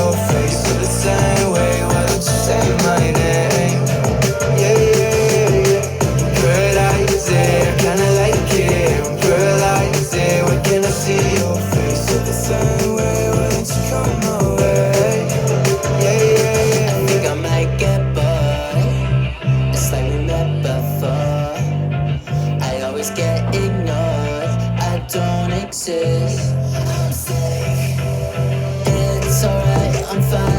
your face feel the same way? Why don't you say my name? Yeah, yeah, yeah, yeah. Paralyzing, kinda like it. I'm paralyzing. When can I see your face feel the same way? Why don't you come my way? Yeah, yeah, yeah. I think I might get bored. It's like we met before. I always get ignored. I don't exist. I'm sick. It's alright, I'm fine.